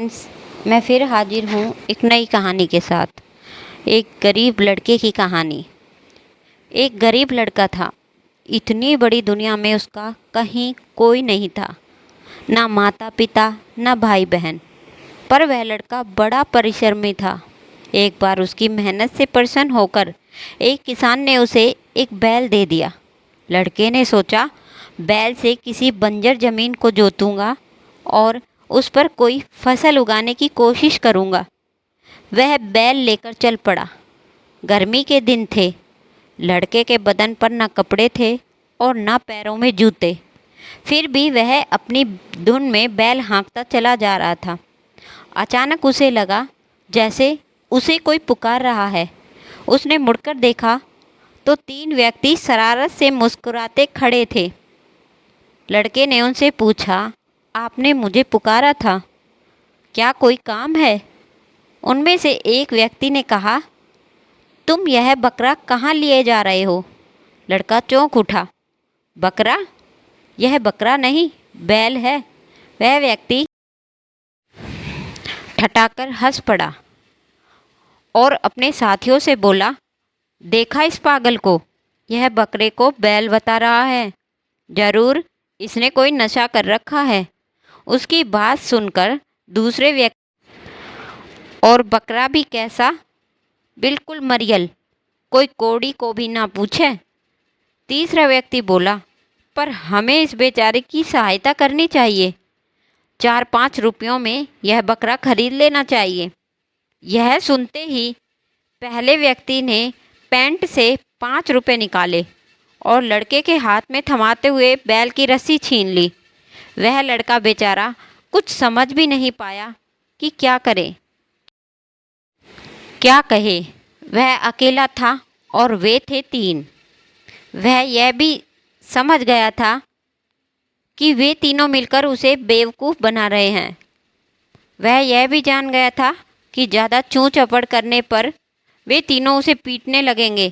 Friends, मैं फिर हाजिर हूँ एक नई कहानी के साथ। एक गरीब लड़के की कहानी। एक गरीब लड़का था। इतनी बड़ी दुनिया में उसका कहीं कोई नहीं था, ना माता पिता ना भाई बहन। पर वह लड़का बड़ा परिश्रमी था। एक बार उसकी मेहनत से प्रसन्न होकर एक किसान ने उसे एक बैल दे दिया। लड़के ने सोचा, बैल से किसी बंजर ज़मीन को जोतूंगा और उस पर कोई फसल उगाने की कोशिश करूंगा। वह बैल लेकर चल पड़ा। गर्मी के दिन थे। लड़के के बदन पर न कपड़े थे और न पैरों में जूते। फिर भी वह अपनी धुन में बैल हाँकता चला जा रहा था। अचानक उसे लगा जैसे उसे कोई पुकार रहा है। उसने मुड़कर देखा तो 3 व्यक्ति शरारत से मुस्कुराते खड़े थे। लड़के ने उनसे पूछा, आपने मुझे पुकारा था, क्या कोई काम है? उनमें से एक व्यक्ति ने कहा, तुम यह बकरा कहाँ लिए जा रहे हो? लड़का चौंक उठा। बकरा? यह बकरा नहीं, बैल है। वह व्यक्ति ठठाकर हंस पड़ा और अपने साथियों से बोला, देखा इस पागल को, यह बकरे को बैल बता रहा है। जरूर इसने कोई नशा कर रखा है। उसकी बात सुनकर दूसरे व्यक्ति, और बकरा भी कैसा? बिल्कुल मरियल, कोई कौड़ी को भी ना पूछे। तीसरा व्यक्ति बोला, पर हमें इस बेचारे की सहायता करनी चाहिए। 4-5 रुपयों में यह बकरा खरीद लेना चाहिए। यह सुनते ही पहले व्यक्ति ने पैंट से 5 रुपये निकाले और लड़के के हाथ में थमाते हुए बैल की रस्सी छीन ली। वह लड़का बेचारा कुछ समझ भी नहीं पाया कि क्या करे, क्या कहे। वह अकेला था और वे थे 3। वह यह भी समझ गया था कि वे तीनों मिलकर उसे बेवकूफ़ बना रहे हैं। वह यह भी जान गया था कि ज़्यादा चूँ चपड़ करने पर वे तीनों उसे पीटने लगेंगे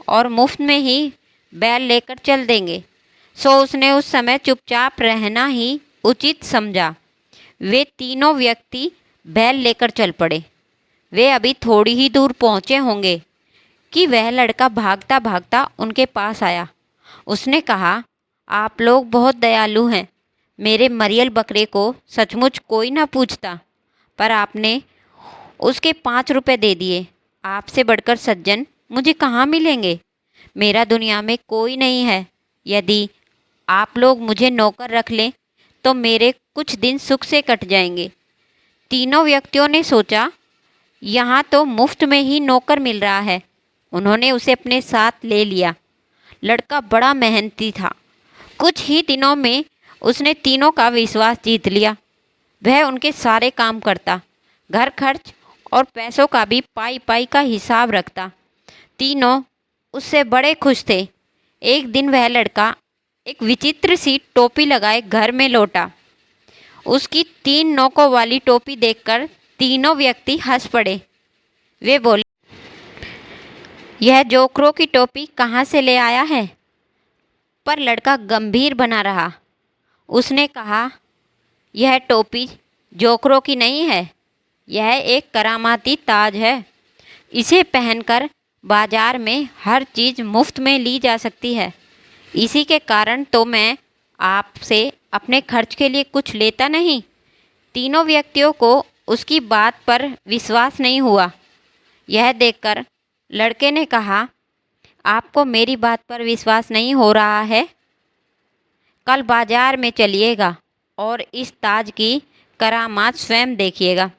और मुफ्त में ही बैल लेकर चल देंगे। सो उसने उस समय चुपचाप रहना ही उचित समझा। वे तीनों व्यक्ति बैल लेकर चल पड़े। वे अभी थोड़ी ही दूर पहुँचे होंगे कि वह लड़का भागता भागता उनके पास आया। उसने कहा, आप लोग बहुत दयालु हैं। मेरे मरियल बकरे को सचमुच कोई ना पूछता, पर आपने उसके 5 रुपये दे दिए। आपसे बढ़कर सज्जन मुझे कहाँ मिलेंगे? मेरा दुनिया में कोई नहीं है। यदि आप लोग मुझे नौकर रख लें तो मेरे कुछ दिन सुख से कट जाएंगे। तीनों व्यक्तियों ने सोचा, यहाँ तो मुफ्त में ही नौकर मिल रहा है। उन्होंने उसे अपने साथ ले लिया। लड़का बड़ा मेहनती था। कुछ ही दिनों में उसने तीनों का विश्वास जीत लिया। वह उनके सारे काम करता, घर खर्च और पैसों का भी पाई पाई का हिसाब रखता। तीनों उससे बड़े खुश थे। एक दिन वह लड़का एक विचित्र सी टोपी लगाए घर में लौटा। उसकी 3 नोकों वाली टोपी देखकर तीनों व्यक्ति हंस पड़े। वे बोले, यह जोकरों की टोपी कहाँ से ले आया है? पर लड़का गंभीर बना रहा। उसने कहा, यह टोपी जोकरों की नहीं है, यह एक करामाती ताज है। इसे पहनकर बाजार में हर चीज़ मुफ्त में ली जा सकती है। इसी के कारण तो मैं आपसे अपने खर्च के लिए कुछ लेता नहीं। तीनों व्यक्तियों को उसकी बात पर विश्वास नहीं हुआ। यह देखकर लड़के ने कहा, आपको मेरी बात पर विश्वास नहीं हो रहा है? कल बाजार में चलिएगा और इस ताज की करामात स्वयं देखिएगा।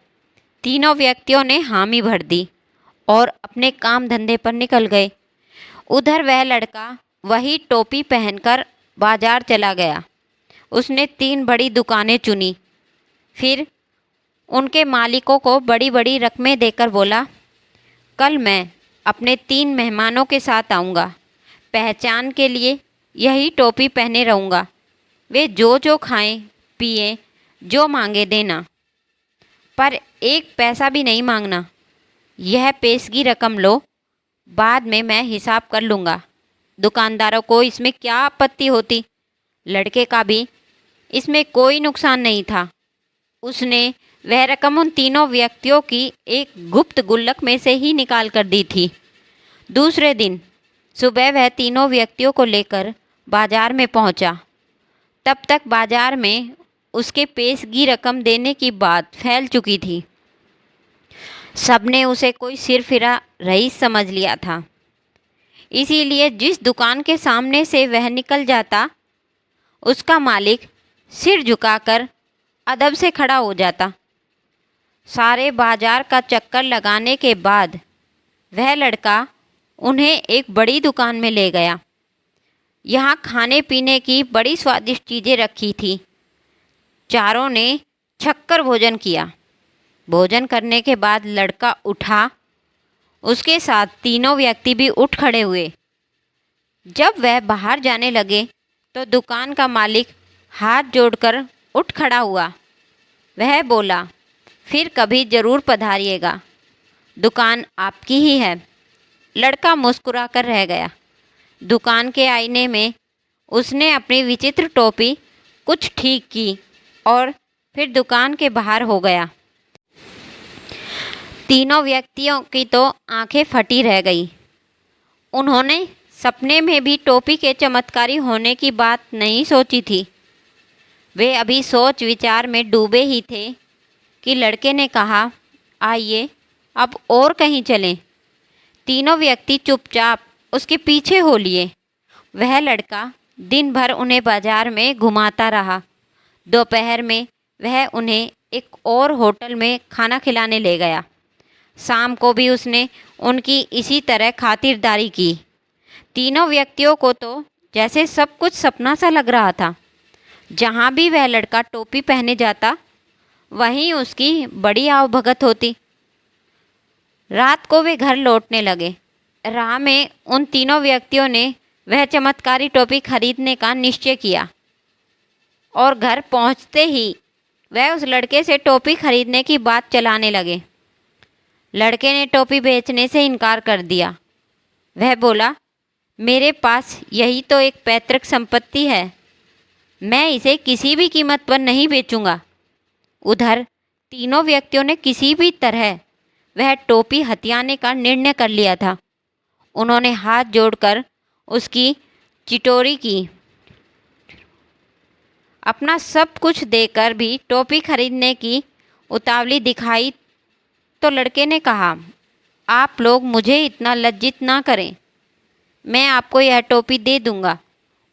तीनों व्यक्तियों ने हामी भर दी और अपने काम धंधे पर निकल गए। उधर वह लड़का वही टोपी पहनकर बाजार चला गया। उसने 3 बड़ी दुकानें चुनी। फिर उनके मालिकों को बड़ी बड़ी रकमें देकर बोला, कल मैं अपने 3 मेहमानों के साथ आऊँगा। पहचान के लिए यही टोपी पहने रहूँगा। वे जो जो खाएं पिएं, जो मांगे देना, पर 1 पैसा भी नहीं मांगना। यह पेशगी रकम लो, बाद में मैं हिसाब कर लूँगा। दुकानदारों को इसमें क्या आपत्ति होती? लड़के का भी इसमें कोई नुकसान नहीं था। उसने वह रकम उन तीनों व्यक्तियों की एक गुप्त गुल्लक में से ही निकाल कर दी थी। दूसरे दिन सुबह वह तीनों व्यक्तियों को लेकर बाजार में पहुंचा। तब तक बाजार में उसके पेशगी रकम देने की बात फैल चुकी थी। सबने उसे कोई सिरफिरा रईस समझ लिया था। इसीलिए जिस दुकान के सामने से वह निकल जाता, उसका मालिक सिर झुकाकर अदब से खड़ा हो जाता। सारे बाजार का चक्कर लगाने के बाद वह लड़का उन्हें एक बड़ी दुकान में ले गया। यहाँ खाने पीने की बड़ी स्वादिष्ट चीज़ें रखी थी। चारों ने छक्कर भोजन किया। भोजन करने के बाद लड़का उठा, उसके साथ तीनों व्यक्ति भी उठ खड़े हुए। जब वह बाहर जाने लगे तो दुकान का मालिक हाथ जोड़कर उठ खड़ा हुआ। वह बोला, फिर कभी ज़रूर पधारिएगा, दुकान आपकी ही है। लड़का मुस्कुरा कर रह गया। दुकान के आईने में उसने अपनी विचित्र टोपी कुछ ठीक की और फिर दुकान के बाहर हो गया। तीनों व्यक्तियों की तो आंखें फटी रह गई। उन्होंने सपने में भी टोपी के चमत्कारी होने की बात नहीं सोची थी। वे अभी सोच विचार में डूबे ही थे कि लड़के ने कहा, आइए अब और कहीं चलें। तीनों व्यक्ति चुपचाप उसके पीछे हो लिए। वह लड़का दिन भर उन्हें बाजार में घुमाता रहा। दोपहर में वह उन्हें एक और होटल में खाना खिलाने ले गया। शाम को भी उसने उनकी इसी तरह खातिरदारी की। तीनों व्यक्तियों को तो जैसे सब कुछ सपना सा लग रहा था। जहाँ भी वह लड़का टोपी पहने जाता, वहीं उसकी बड़ी आवभगत होती। रात को वे घर लौटने लगे। राह में उन तीनों व्यक्तियों ने वह चमत्कारी टोपी खरीदने का निश्चय किया और घर पहुंचते ही वह उस लड़के से टोपी खरीदने की बात चलाने लगे। लड़के ने टोपी बेचने से इनकार कर दिया। वह बोला, मेरे पास यही तो एक पैतृक संपत्ति है, मैं इसे किसी भी कीमत पर नहीं बेचूंगा। उधर तीनों व्यक्तियों ने किसी भी तरह वह टोपी हथियाने का निर्णय कर लिया था। उन्होंने हाथ जोड़कर उसकी चिटोरी की। अपना सब कुछ देकर भी टोपी खरीदने की उतावली दिखाई तो लड़के ने कहा, आप लोग मुझे इतना लज्जित ना करें, मैं आपको यह टोपी दे दूंगा।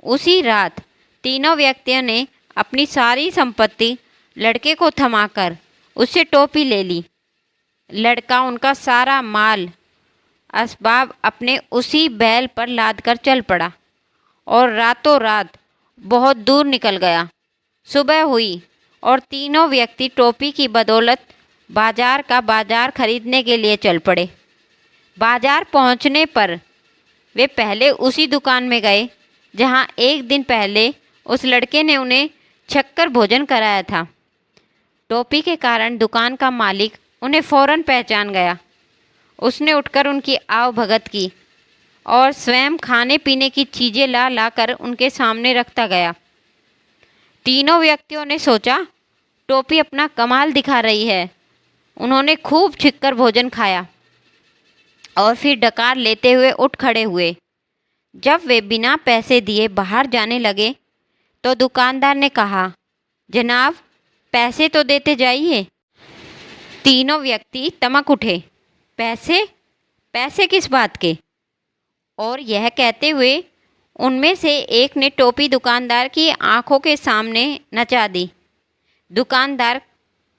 उसी रात तीनों व्यक्तियों ने अपनी सारी संपत्ति लड़के को थमाकर उससे टोपी ले ली। लड़का उनका सारा माल असबाब अपने उसी बैल पर लादकर चल पड़ा और रातों रात बहुत दूर निकल गया। सुबह हुई और तीनों व्यक्ति टोपी की बदौलत बाजार का बाजार खरीदने के लिए चल पड़े। बाजार पहुंचने पर वे पहले उसी दुकान में गए जहां एक दिन पहले उस लड़के ने उन्हें छक्कर भोजन कराया था। टोपी के कारण दुकान का मालिक उन्हें फ़ौरन पहचान गया। उसने उठकर उनकी आवभगत की और स्वयं खाने पीने की चीज़ें ला ला कर उनके सामने रखता गया। तीनों व्यक्तियों ने सोचा, टोपी अपना कमाल दिखा रही है। उन्होंने खूब छिक्कर भोजन खाया और फिर डकार लेते हुए उठ खड़े हुए। जब वे बिना पैसे दिए बाहर जाने लगे तो दुकानदार ने कहा, जनाब पैसे तो देते जाइए। तीनों व्यक्ति तमक उठे। पैसे? पैसे किस बात के? और यह कहते हुए उनमें से एक ने टोपी दुकानदार की आंखों के सामने नचा दी। दुकानदार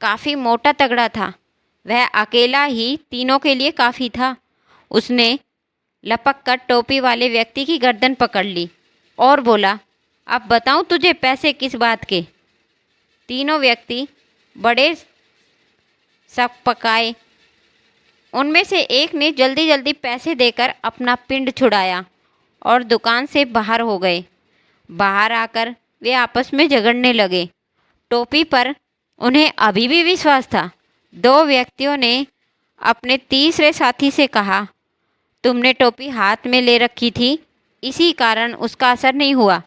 काफ़ी मोटा तगड़ा था। वह अकेला ही तीनों के लिए काफ़ी था। उसने लपक कर टोपी वाले व्यक्ति की गर्दन पकड़ ली और बोला, अब बताऊं तुझे पैसे किस बात के? तीनों व्यक्ति बड़े सक पकाए। उनमें से एक ने जल्दी जल्दी पैसे देकर अपना पिंड छुड़ाया और दुकान से बाहर हो गए। बाहर आकर वे आपस में झगड़ने लगे। टोपी पर उन्हें अभी भी विश्वास था। दो व्यक्तियों ने अपने तीसरे साथी से कहा, तुमने टोपी हाथ में ले रखी थी, इसी कारण उसका असर नहीं हुआ।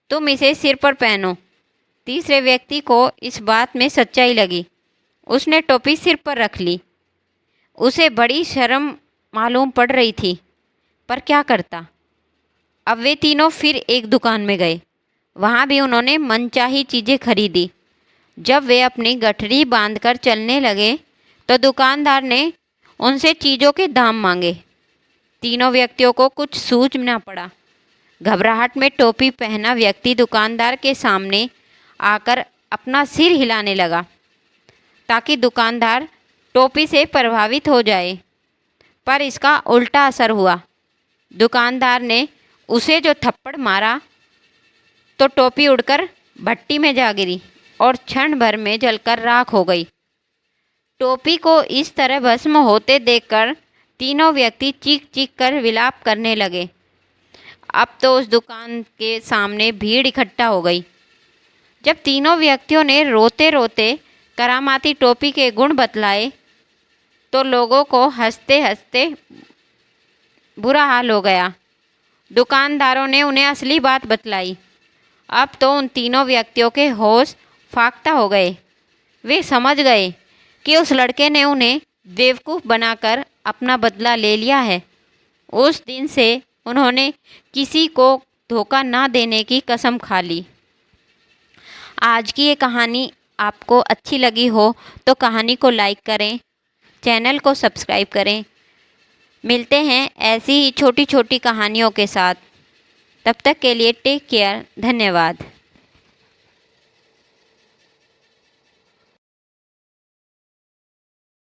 तुम इसे सिर पर पहनो। तीसरे व्यक्ति को इस बात में सच्चाई लगी। उसने टोपी सिर पर रख ली। उसे बड़ी शर्म मालूम पड़ रही थी, पर क्या करता। अब वे तीनों फिर एक दुकान में गए। वहाँ भी उन्होंने मनचाही चीज़ें खरीदी। जब वे अपनी गठरी बांधकर चलने लगे तो दुकानदार ने उनसे चीज़ों के दाम मांगे। तीनों व्यक्तियों को कुछ सूझ न पड़ा। घबराहट में टोपी पहना व्यक्ति दुकानदार के सामने आकर अपना सिर हिलाने लगा ताकि दुकानदार टोपी से प्रभावित हो जाए, पर इसका उल्टा असर हुआ। दुकानदार ने उसे जो थप्पड़ मारा तो टोपी उड़कर भट्टी में जा गिरी और क्षण भर में जलकर राख हो गई। टोपी को इस तरह भस्म होते देखकर तीनों व्यक्ति चीख चीख कर विलाप करने लगे। अब तो उस दुकान के सामने भीड़ इकट्ठा हो गई। जब तीनों व्यक्तियों ने रोते रोते करामाती टोपी के गुण बतलाए तो लोगों को हंसते हंसते बुरा हाल हो गया। दुकानदारों ने उन्हें असली बात बतलाई। अब तो उन तीनों व्यक्तियों के होश फाख्ता हो गए। वे समझ गए कि उस लड़के ने उन्हें बेवकूफ़ बनाकर अपना बदला ले लिया है। उस दिन से उन्होंने किसी को धोखा ना देने की कसम खा ली। आज की ये कहानी आपको अच्छी लगी हो तो कहानी को लाइक करें, चैनल को सब्सक्राइब करें। मिलते हैं ऐसी ही छोटी छोटी कहानियों के साथ। तब तक के लिए टेक केयर। धन्यवाद।